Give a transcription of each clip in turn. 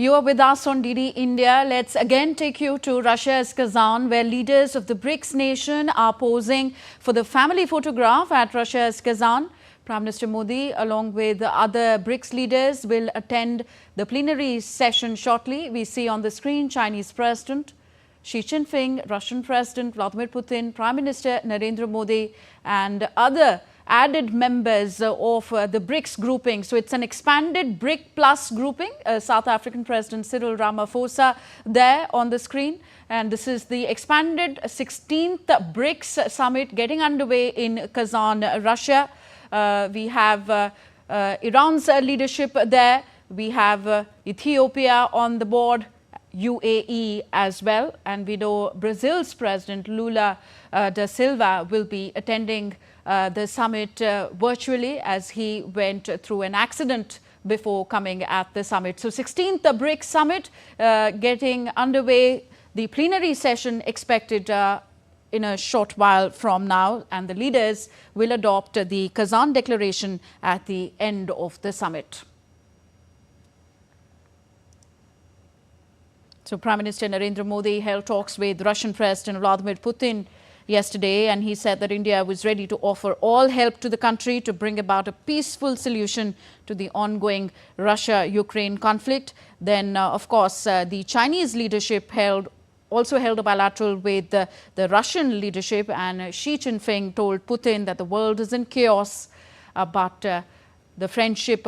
You are with us on DD India. Let's again take you to Russia's Kazan, where leaders of the BRICS nation are posing for the family photograph at Russia's Kazan. Prime Minister Modi, along with other BRICS leaders, will attend the plenary session shortly. We see on the screen Chinese President Xi Jinping, Russian President Vladimir Putin, Prime Minister Narendra Modi and other added members of the BRICS grouping. So it's an expanded BRIC plus grouping. South African President Cyril Ramaphosa there on the screen. And this is the expanded 16th BRICS Summit getting underway in Kazan, Russia. We have Iran's leadership there. We have Ethiopia on the board, UAE as well. And we know Brazil's President Lula da Silva will be attending the summit virtually, as he went through an accident before coming at the summit. So 16th BRICS Summit getting underway, the plenary session expected in a short while from now, and the leaders will adopt the Kazan Declaration at the end of the summit. So Prime Minister Narendra Modi held talks with Russian President Vladimir Putin yesterday, and he said that India was ready to offer all help to the country to bring about a peaceful solution to the ongoing Russia-Ukraine conflict. Then, of course, the Chinese leadership also held a bilateral with the Russian leadership, and Xi Jinping told Putin that the world is in chaos, but their friendship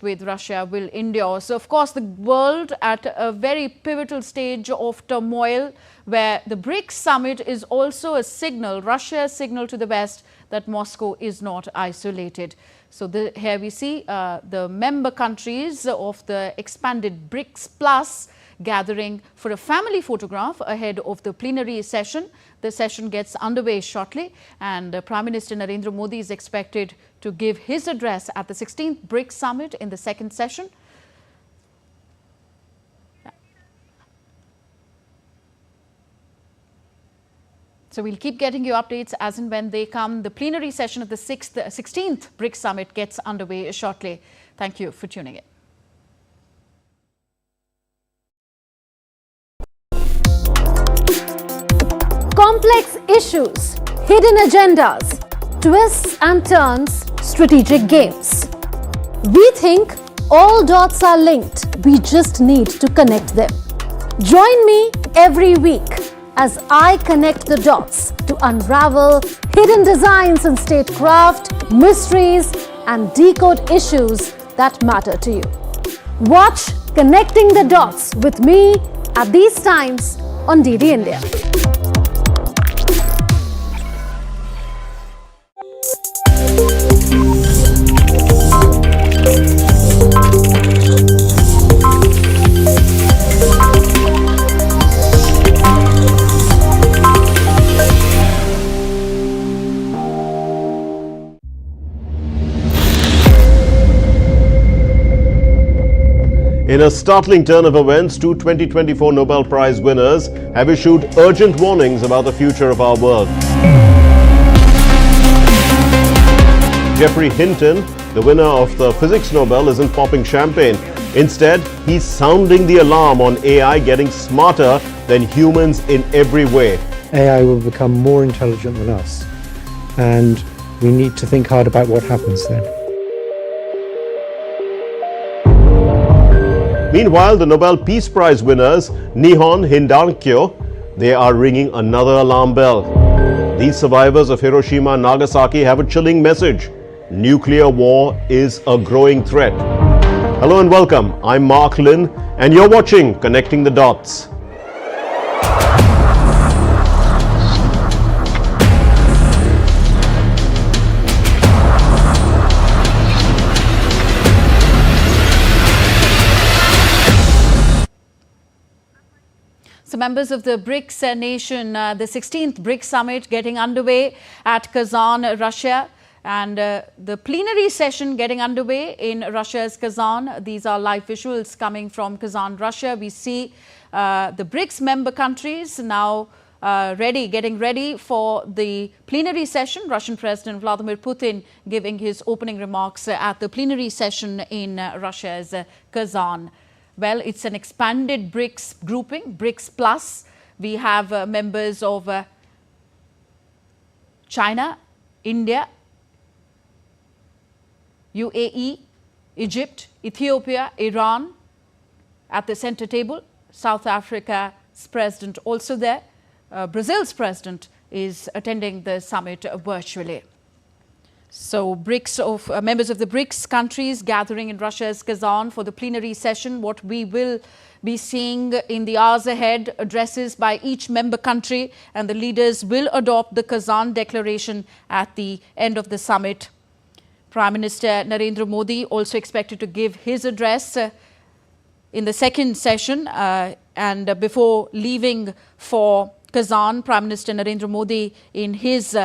with Russia will endure. So, of course, the world at a very pivotal stage of turmoil, where the BRICS summit is also a signal, Russia's signal to the West, that Moscow is not isolated. So here we see the member countries of the expanded BRICS Plus gathering for a family photograph ahead of the plenary session. The session gets underway shortly, and Prime Minister Narendra Modi is expected to give his address at the 16th BRICS Summit in the second session. So we'll keep getting you updates as and when they come. The plenary session of the 16th BRICS Summit gets underway shortly. Thank you for tuning in. Complex issues, hidden agendas, twists and turns, strategic games. We think all dots are linked. We just need to connect them. Join me every week as I connect the dots to unravel hidden designs in statecraft, mysteries, and decode issues that matter to you. Watch Connecting the Dots with me at these times on DD India. In a startling turn of events, two 2024 Nobel Prize winners have issued urgent warnings about the future of our world. Geoffrey Hinton, the winner of the Physics Nobel, isn't popping champagne. Instead, he's sounding the alarm on AI getting smarter than humans in every way. AI will become more intelligent than us, and we need to think hard about what happens then. Meanwhile, the Nobel Peace Prize winners, Nihon Hindankyo, they are ringing another alarm bell. These survivors of Hiroshima and Nagasaki have a chilling message. Nuclear war is a growing threat. Hello and welcome. I'm Mark Lynn, and you're watching Connecting the Dots. So members of the BRICS nation, the 16th BRICS Summit getting underway at Kazan, Russia, and the plenary session getting underway in Russia's Kazan. These are live visuals coming from Kazan, Russia. We see the BRICS member countries now getting ready for the plenary session. Russian President Vladimir Putin giving his opening remarks at the plenary session in Russia's Kazan. Well, it's an expanded BRICS grouping, BRICS Plus. We have members of China, India, UAE, Egypt, Ethiopia, Iran at the center table. South Africa's president also there. Brazil's president is attending the summit virtually. So BRICS of members of the BRICS countries gathering in Russia's Kazan for the plenary session. What we will be seeing in the hours ahead, addresses by each member country, and the leaders will adopt the Kazan declaration at the end of the summit. Prime Minister Narendra Modi also expected to give his address in the second session, and before leaving for Kazan, Prime Minister Narendra Modi in his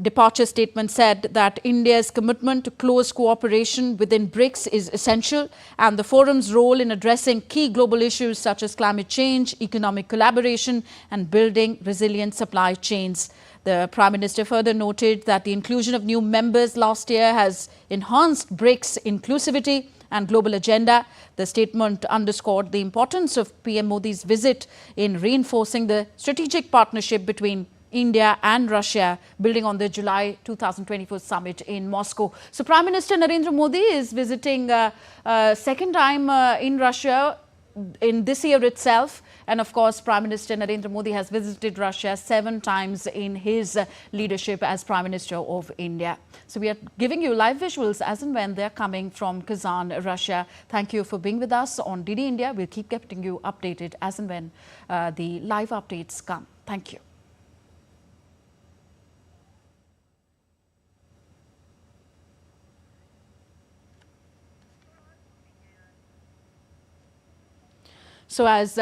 departure statement said that India's commitment to close cooperation within BRICS is essential, and the forum's role in addressing key global issues such as climate change, economic collaboration and building resilient supply chains. The Prime Minister further noted that the inclusion of new members last year has enhanced BRICS inclusivity and global agenda. The statement underscored the importance of PM Modi's visit in reinforcing the strategic partnership between India and Russia, building on the July 2024 summit in Moscow. So Prime Minister Narendra Modi is visiting second time in Russia in this year itself. And of course, Prime Minister Narendra Modi has visited Russia 7 times in his leadership as Prime Minister of India. So we are giving you live visuals as and when they're coming from Kazan, Russia. Thank you for being with us on DD India. We'll keep keeping you updated as and when the live updates come. Thank you. So as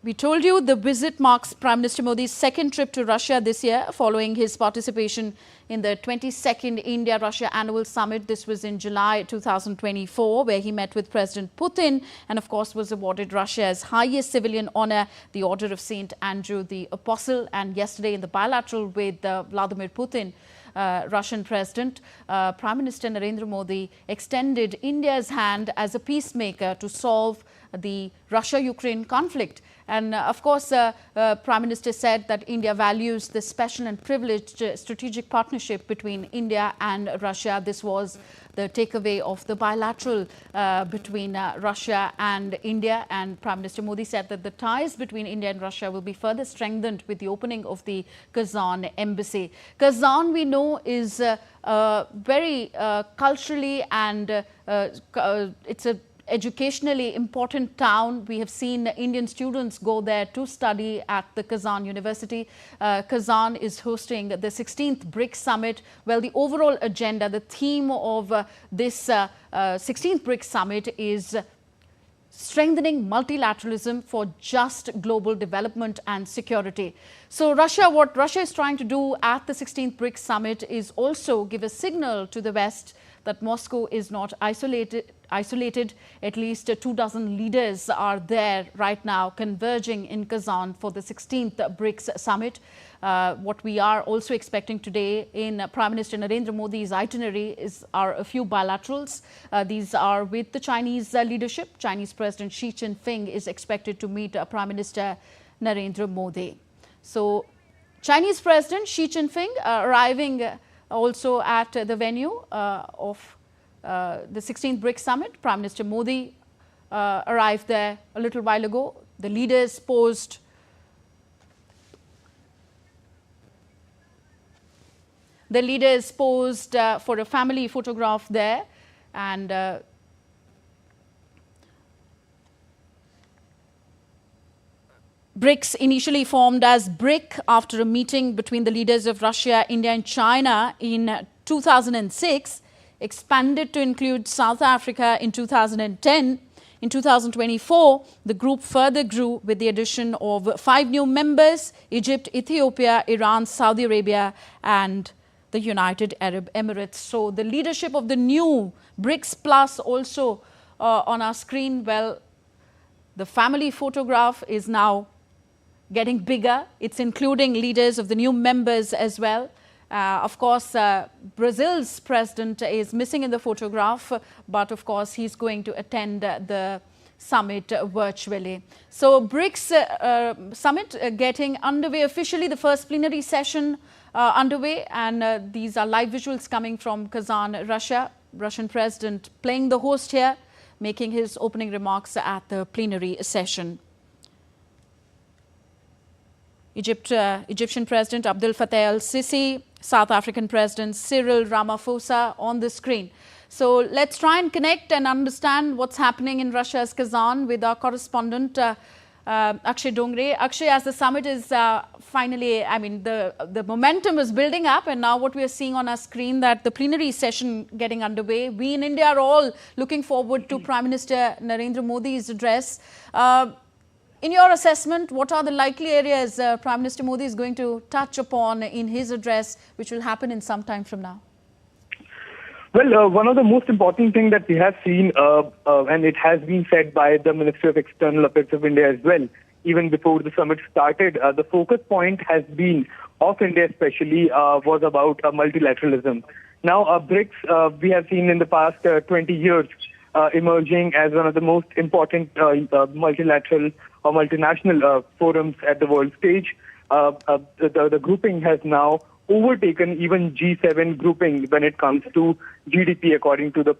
we told you, the visit marks Prime Minister Modi's second trip to Russia this year, following his participation in the 22nd India-Russia Annual Summit. This was in July 2024, where he met with President Putin and, of course, was awarded Russia's highest civilian honor, the Order of St. Andrew the Apostle. And yesterday, in the bilateral with Vladimir Putin, Russian President, Prime Minister Narendra Modi extended India's hand as a peacemaker to solve the Russia-Ukraine conflict. And of course, Prime Minister said that India values the special and privileged strategic partnership between India and Russia. This was the takeaway of the bilateral between Russia and India. And Prime Minister Modi said that the ties between India and Russia will be further strengthened with the opening of the Kazan embassy. Kazan, we know, is very culturally and it's a educationally important town. We have seen Indian students go there to study at the Kazan University. Kazan is hosting the 16th BRICS Summit. Well, the overall agenda, the theme of this 16th BRICS Summit is strengthening multilateralism for just global development and security. So what Russia is trying to do at the 16th BRICS Summit is also give a signal to the West that Moscow is not isolated. At least 24 leaders are there right now converging in Kazan for the 16th BRICS Summit. What we are also expecting today in Prime Minister Narendra Modi's itinerary are a few bilaterals. These are with the Chinese leadership. Chinese President Xi Jinping is expected to meet Prime Minister Narendra Modi. So Chinese President Xi Jinping arriving also at the venue of the 16th BRICS Summit. Prime Minister Modi arrived there a little while ago. The leaders posed for a family photograph there, and BRICS initially formed as BRIC after a meeting between the leaders of Russia, India and China in 2006, expanded to include South Africa in 2010. In 2024, the group further grew with the addition of 5 new members: Egypt, Ethiopia, Iran, Saudi Arabia and the United Arab Emirates. So the leadership of the new BRICS Plus also on our screen. Well, the family photograph is now getting bigger. It's including leaders of the new members as well. Of course, Brazil's president is missing in the photograph, but of course he's going to attend the Summit virtually. So BRICS Summit getting underway officially, the first plenary session underway, and these are live visuals coming from Kazan, Russia. Russian President playing the host here, making his opening remarks at the plenary session. Egyptian President Abdel Fattah el-Sisi, South African President Cyril Ramaphosa on the screen. So let's try and connect and understand what's happening in Russia's Kazan with our correspondent Akshay Dongre. Akshay, as the summit is finally, the momentum is building up, and now what we are seeing on our screen, that the plenary session getting underway. We in India are all looking forward to Prime Minister Narendra Modi's address. In your assessment, what are the likely areas Prime Minister Modi is going to touch upon in his address, which will happen in some time from now? Well, one of the most important things that we have seen, and it has been said by the Ministry of External Affairs of India as well, even before the summit started, the focus point has been, of India especially, was about multilateralism. Now, BRICS, we have seen in the past 20 years, emerging as one of the most important multilateral or multinational forums at the world stage. The grouping has now overtaken even G7 grouping when it comes to GDP, according to the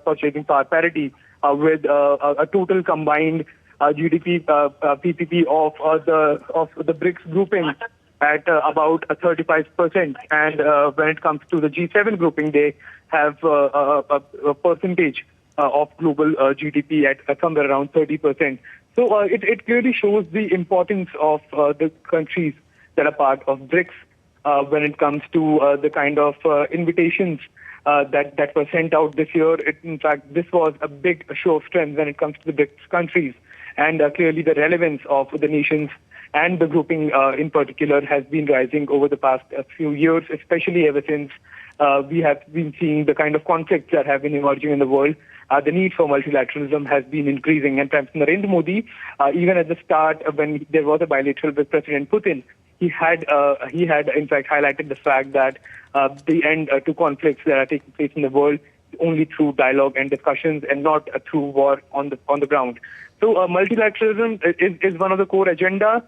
purchasing power parity, with a total combined GDP PPP of the BRICS grouping at about 35%. And when it comes to the G7 grouping, they have a percentage of global GDP at somewhere around 30%. So it clearly shows the importance of the countries that are part of BRICS when it comes to the kind of invitations that were sent out this year. In fact, this was a big show of strength when it comes to the BRICS countries. And clearly the relevance of the nations and the grouping in particular has been rising over the past few years, especially ever since we have been seeing the kind of conflicts that have been emerging in the world. The need for multilateralism has been increasing. And Prime Minister Narendra Modi, even at the start when there was a bilateral with President Putin, he had in fact highlighted the fact that the end to conflicts that are taking place in the world only through dialogue and discussions and not through war on the ground. So multilateralism is one of the core agenda.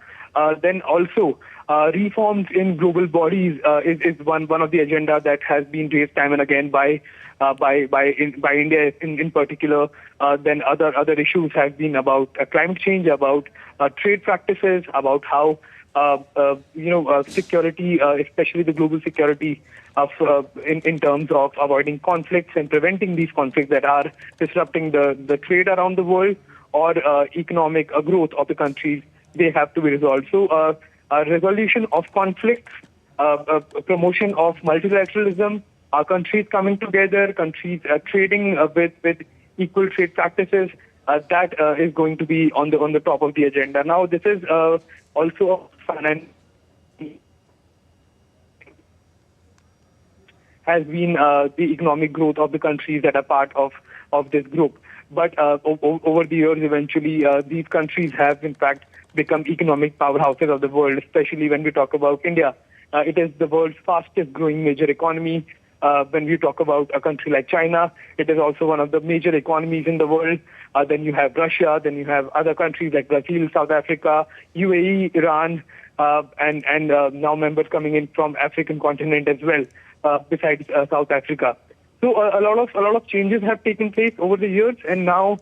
Then also reforms in global bodies is one of the agenda that has been raised time and again by India in particular. Then other issues have been about climate change, about trade practices, about how security, especially the global security of in terms of avoiding conflicts and preventing these conflicts that are disrupting the trade around the world or economic growth of the countries. They have to be resolved. So resolution of conflicts, promotion of multilateralism, countries coming together, countries trading with equal trade practices, that is going to be on the top of the agenda. Now, this is also finance has been the economic growth of the countries that are part of this group. But over the years, eventually, these countries have, in fact, become economic powerhouses of the world, especially when we talk about India. It is the world's fastest growing major economy. When we talk about a country like China, it is also one of the major economies in the world. Then you have Russia, then you have other countries like Brazil, South Africa, UAE, Iran, and now members coming in from African continent as well, besides South Africa. So a lot of changes have taken place over the years, and now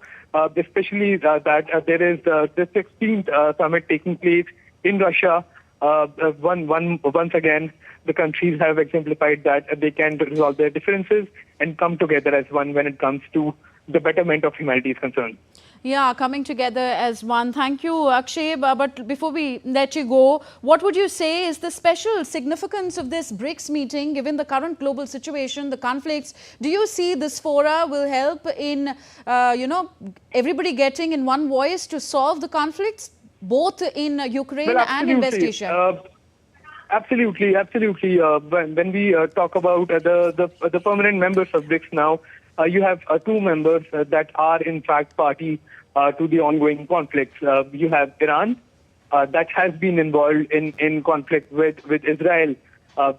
especially that there is the 16th summit taking place in Russia. Once again, the countries have exemplified that they can resolve their differences and come together as one when it comes to the betterment of humanity is concerned. Yeah, coming together as one. Thank you, Akshay. But before we let you go, what would you say is the special significance of this BRICS meeting, given the current global situation, the conflicts? Do you see this fora will help in, everybody getting in one voice to solve the conflicts, both in Ukraine and in West Asia? Absolutely. When we talk about the permanent members of BRICS now, you have two members that are in fact party to the ongoing conflicts. You have Iran, that has been involved in conflict with Israel.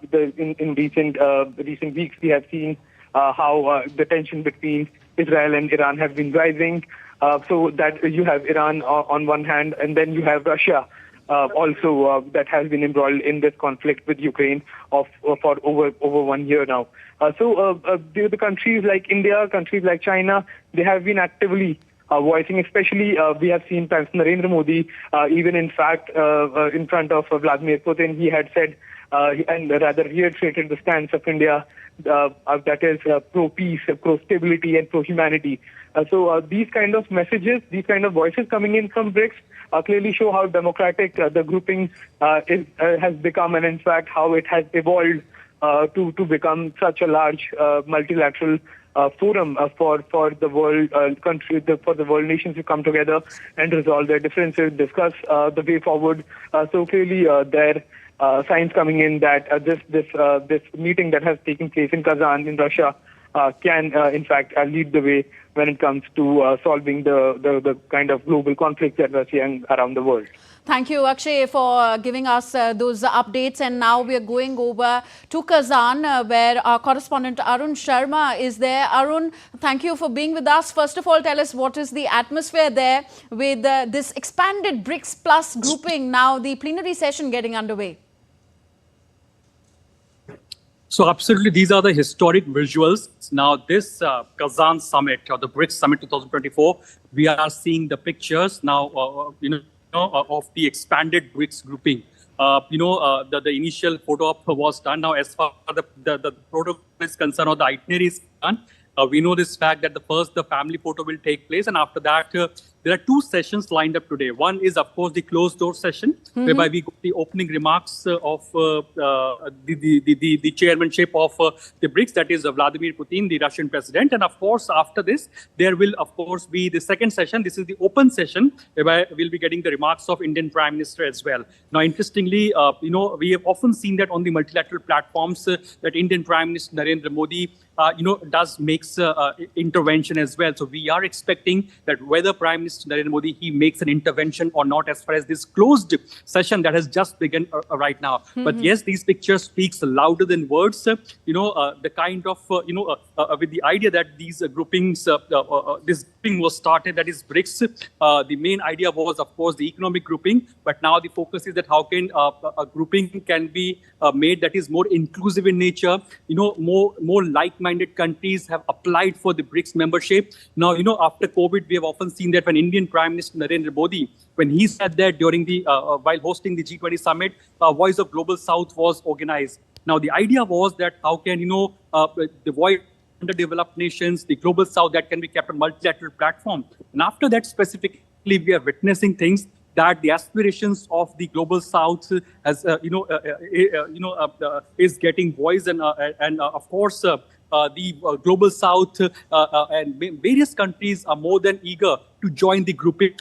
In recent weeks, we have seen how the tension between Israel and Iran have been rising. So that you have Iran on one hand, and then you have Russia also that has been embroiled in this conflict with Ukraine for over 1 year now. So the countries like India, countries like China, they have been actively voicing, especially we have seen Prime Minister Narendra Modi, even in fact in front of Vladimir Putin, he had said and rather reiterated the stance of India that is pro-peace, pro-stability and pro-humanity. So these kind of messages, these kind of voices coming in from BRICS clearly show how democratic the grouping has become, and in fact how it has evolved to become such a large multilateral forum for the world for the world nations to come together and resolve their differences, discuss the way forward. So clearly there signs coming in that this meeting that has taken place in Kazan in Russia can in fact lead the way when it comes to solving the kind of global conflict that we're seeing around the world. Thank you, Akshay, for giving us those updates. And now we are going over to Kazan, where our correspondent Arun Sharma is there. Arun, thank you for being with us. First of all, tell us what is the atmosphere there with this expanded BRICS Plus grouping, now the plenary session getting underway. So absolutely, these are the historic visuals. Now this Kazan Summit, or the BRICS Summit 2024, we are seeing the pictures now, of the expanded BRICS grouping. The initial photo op was done. Now, as far as the protocol is concerned, or the itinerary is done, we know this fact that the family photo will take place, and after that, there are two sessions lined up today. One is, of course, the closed door session, whereby we got the opening remarks of the chairmanship of the BRICS, that is Vladimir Putin, the Russian president. And of course, after this, there will, of course, be the second session. This is the open session, whereby we'll be getting the remarks of Indian Prime Minister as well. Now, interestingly, we have often seen that on the multilateral platforms that Indian Prime Minister Narendra Modi does makes intervention as well. So we are expecting that whether Prime Minister Narendra Modi, he makes an intervention or not as far as this closed session that has just begun right now. But yes, these pictures speaks louder than words. The kind of, with the idea that these groupings, this grouping was started, that is BRICS. The main idea was, of course, the economic grouping. But now the focus is that how can a grouping can be made that is more inclusive in nature. More like-minded countries have applied for the BRICS membership. Now, after COVID, we have often seen that when Indian Prime Minister Narendra Modi, when he said that during the while hosting the G20 summit, Voice of Global South was organized. Now, the idea was that how can the voice of underdeveloped nations, the Global South, that can be kept on multilateral platform. And after that, specifically, we are witnessing things that the aspirations of the Global South has, is getting voice, and of course, the Global South and various countries are more than eager to join the grouping,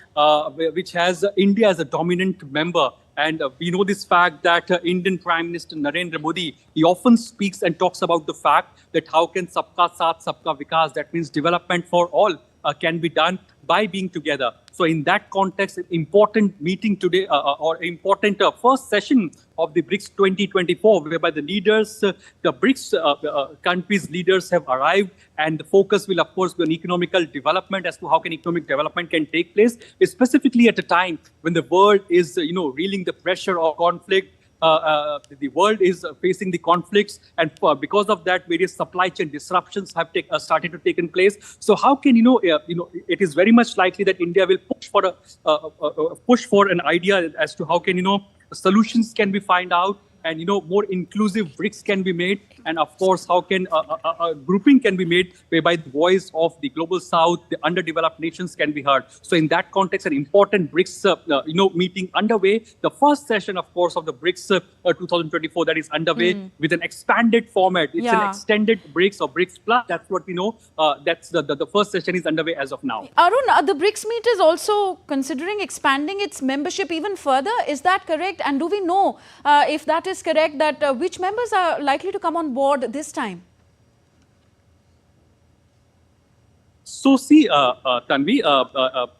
which has India as a dominant member. And we know this fact that Indian Prime Minister Narendra Modi, he often speaks and talks about the fact that how can Sabka Saath, Sabka Vikas, that means development for all, can be done by being together. So in that context, an important meeting today, or important first session of the BRICS 2024, whereby the leaders, the BRICS countries' leaders have arrived, and the focus will, of course, be on economical development as to how can economic development can take place, specifically at a time when the world is, reeling the pressure of conflict. The world is facing the conflicts, and because of that, various supply chain disruptions have started to take place. So how can it is very much likely that India will push for an idea as to how can solutions can be found out, and more inclusive BRICS can be made, and of course how can a grouping can be made whereby the voice of the Global South, the underdeveloped nations, can be heard. So in that context, an important BRICS meeting underway. The first session, of course, of the BRICS 2024 that is underway with an expanded format. It's an extended BRICS or BRICS Plus. That's what we know. That's the first session is underway as of now. Arun, the BRICS meet is also considering expanding its membership even further. Is that correct? And do we know if that is correct, that which members are likely to come on board this time? So see, Tanvi,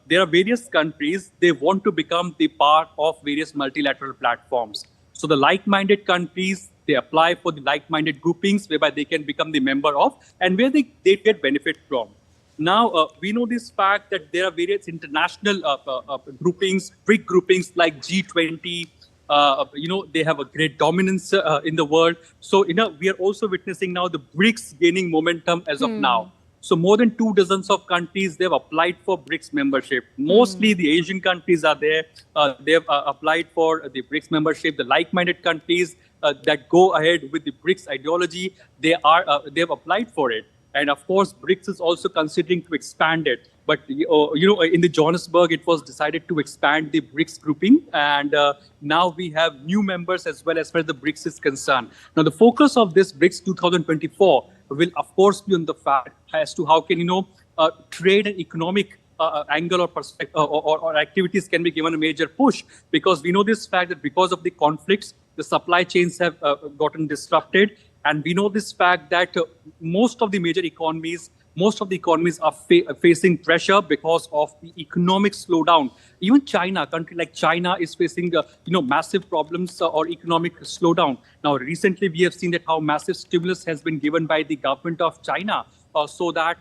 there are various countries, they want to become the part of various multilateral platforms. So the like-minded countries, they apply for the like-minded groupings whereby they can become the member of, and where they get benefit from. Now, we know this fact that there are various international groupings, BRIC groupings like G20. They have a great dominance in the world. So, we are also witnessing now the BRICS gaining momentum as of now. So more than 24 of countries, they've applied for BRICS membership. Mostly the Asian countries are there. They've applied for the BRICS membership. The like-minded countries that go ahead with the BRICS ideology, they've applied for it. And of course, BRICS is also considering to expand it. But in the Johannesburg, it was decided to expand the BRICS grouping, and now we have new members as well as far as the BRICS is concerned. Now, the focus of this BRICS 2024 will, of course, be on the fact as to how can trade and economic angle or perspective or activities can be given a major push, because we know this fact that because of the conflicts, the supply chains have gotten disrupted. And we know this fact that most of the major economies are facing pressure because of the economic slowdown. Even China, a country like China, is facing massive problems or economic slowdown. Now, recently we have seen that how massive stimulus has been given by the government of China, so that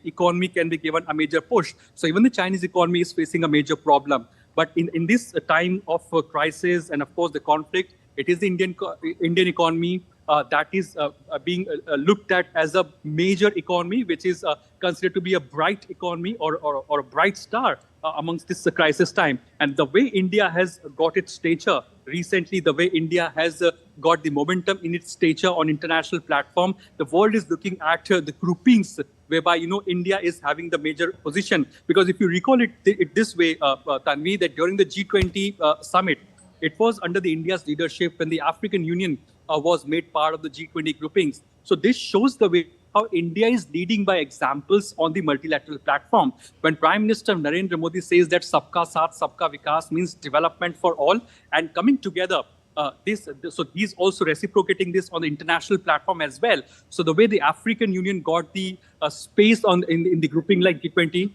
economy can be given a major push. So even the Chinese economy is facing a major problem. But in this time of crisis and of course the conflict, it is the Indian economy that is being looked at as a major economy, which is considered to be a bright economy or a bright star amongst this crisis time. And the way India has got its stature recently, the way India has got the momentum in its stature on international platform, the world is looking at the groupings whereby India is having the major position. Because if you recall it this way, Tanvi, that during the G20 summit, it was under the India's leadership when the African Union was made part of the G20 groupings. So this shows the way how India is leading by examples on the multilateral platform. When Prime Minister Narendra Modi says that Sabka Saath, Sabka Vikas means development for all and coming together, so he's also reciprocating this on the international platform as well. So the way the African Union got the space in the grouping like G20,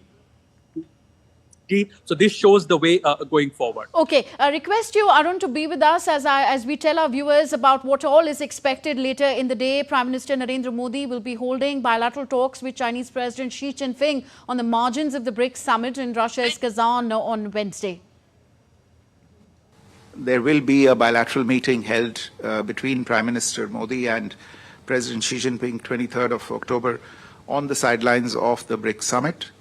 so this shows the way going forward. Okay, I request you, Arun, to be with us as we tell our viewers about what all is expected later in the day. Prime Minister Narendra Modi will be holding bilateral talks with Chinese President Xi Jinping on the margins of the BRICS Summit in Russia's Kazan on Wednesday. There will be a bilateral meeting held between Prime Minister Modi and President Xi Jinping 23rd of October on the sidelines of the BRICS Summit.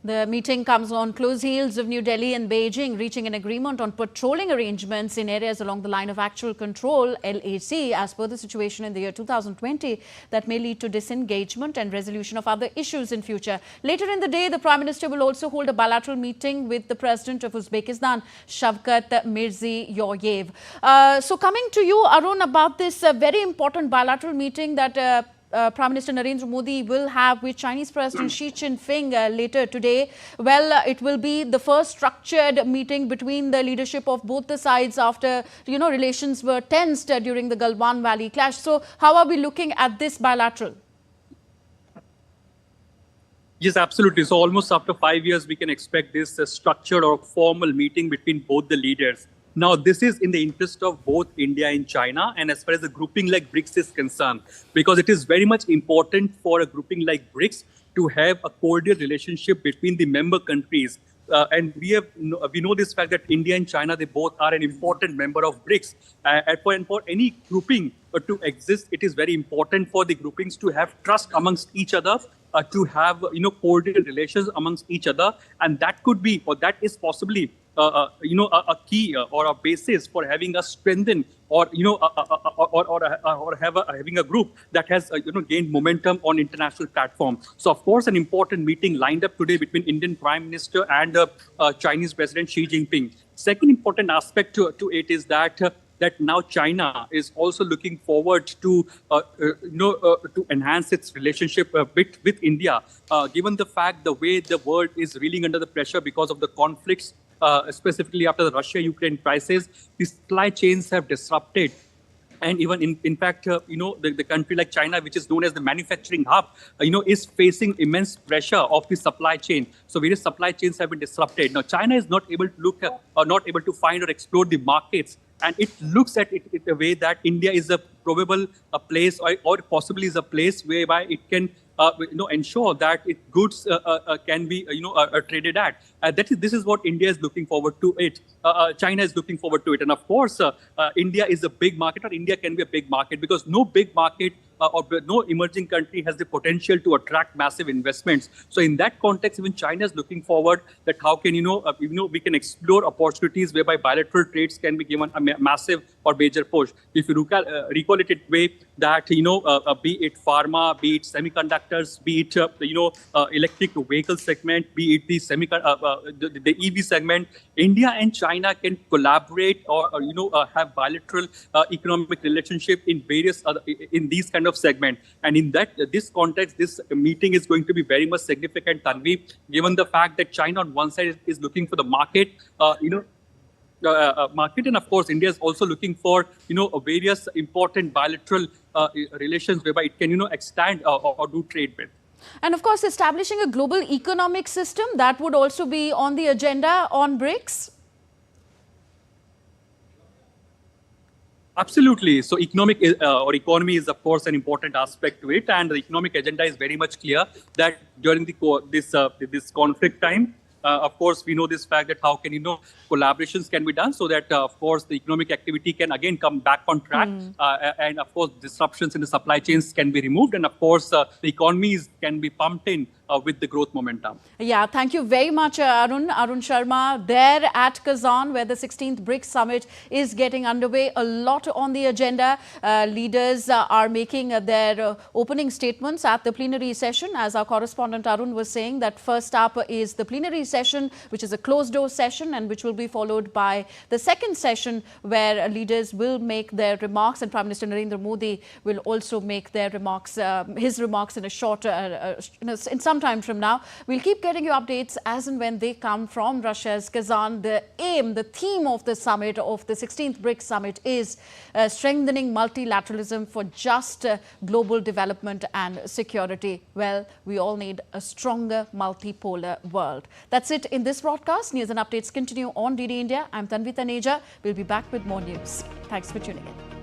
The meeting comes on close heels of New Delhi and Beijing reaching an agreement on patrolling arrangements in areas along the line of actual control, LAC, as per the situation in the year 2020 that may lead to disengagement and resolution of other issues in future. Later in the day, the Prime Minister will also hold a bilateral meeting with the President of Uzbekistan, Shavkat Mirziyoyev. So coming to you, Arun, about this very important bilateral meeting that Prime Minister Narendra Modi will have with Chinese President Xi Jinping later today. Well, it will be the first structured meeting between the leadership of both the sides after, relations were tensed during the Galwan Valley clash. So how are we looking at this bilateral? Yes, absolutely. So almost after 5 years, we can expect this structured or formal meeting between both the leaders. Now, this is in the interest of both India and China, and as far as the grouping like BRICS is concerned, because it is very much important for a grouping like BRICS to have a cordial relationship between the member countries. And we know this fact that India and China, they both are an important member of BRICS. And for any grouping to exist, it is very important for the groupings to have trust amongst each other, to have cordial relations amongst each other, and that could be, or that is possibly a key or a basis for having a strengthened or having a group that has gained momentum on international platform. So of course an important meeting lined up today between Indian Prime Minister and Chinese President Xi Jinping. Second important aspect to it is that now China is also looking forward to enhance its relationship with India, given the fact the way the world is reeling under the pressure because of the conflicts. Specifically after the Russia-Ukraine crisis, the supply chains have disrupted. And even in fact, the country like China, which is known as the manufacturing hub, is facing immense pressure of the supply chain. So various supply chains have been disrupted. Now, China is not able to look or not able to find or explore the markets. And it looks at it in a way that India is a probable place or possibly is a place whereby it can ensure that goods can be traded at. This is what India is looking forward to it. China is looking forward to it, and of course, India is a big market, or India can be a big market, because no big market or no emerging country has the potential to attract massive investments. So in that context, even China is looking forward that how can we can explore opportunities whereby bilateral trades can be given a massive or major push. If you recall it way that be it pharma, be it semiconductors, be it electric vehicle segment, be it the EV segment, India and China can collaborate or have bilateral economic relationship in various in these kind of segment. And in this context, this meeting is going to be very much significant, Tanvi, given the fact that China on one side is looking for the market, market, and of course India is also looking for various important bilateral relations whereby it can extend or do trade with. And of course, establishing a global economic system, that would also be on the agenda on BRICS. Absolutely. So economy is, of course, an important aspect to it. And the economic agenda is very much clear that during this conflict time, of course, we know this fact that how can, collaborations can be done so that, of course, the economic activity can again come back on track. And of course, disruptions in the supply chains can be removed. And of course, the economies can be pumped in with the growth momentum. Yeah, thank you very much, Arun Sharma, there at Kazan, where the 16th BRICS Summit is getting underway. A lot on the agenda. Leaders are making their opening statements at the plenary session. As our correspondent Arun was saying, that first up is the plenary session, which is a closed-door session, and which will be followed by the second session, where leaders will make their remarks, and Prime Minister Narendra Modi will also make their remarks, his remarks in a short, in some time from now. We'll keep getting you updates as and when they come from Russia's Kazan. The aim, the theme of the summit, of the 16th BRICS Summit, is strengthening multilateralism for just global development and security. Well, we all need a stronger multipolar world. That's it in this broadcast. News and updates continue on DD India. I'm Tanvi Taneja. We'll be back with more news. Thanks for tuning in.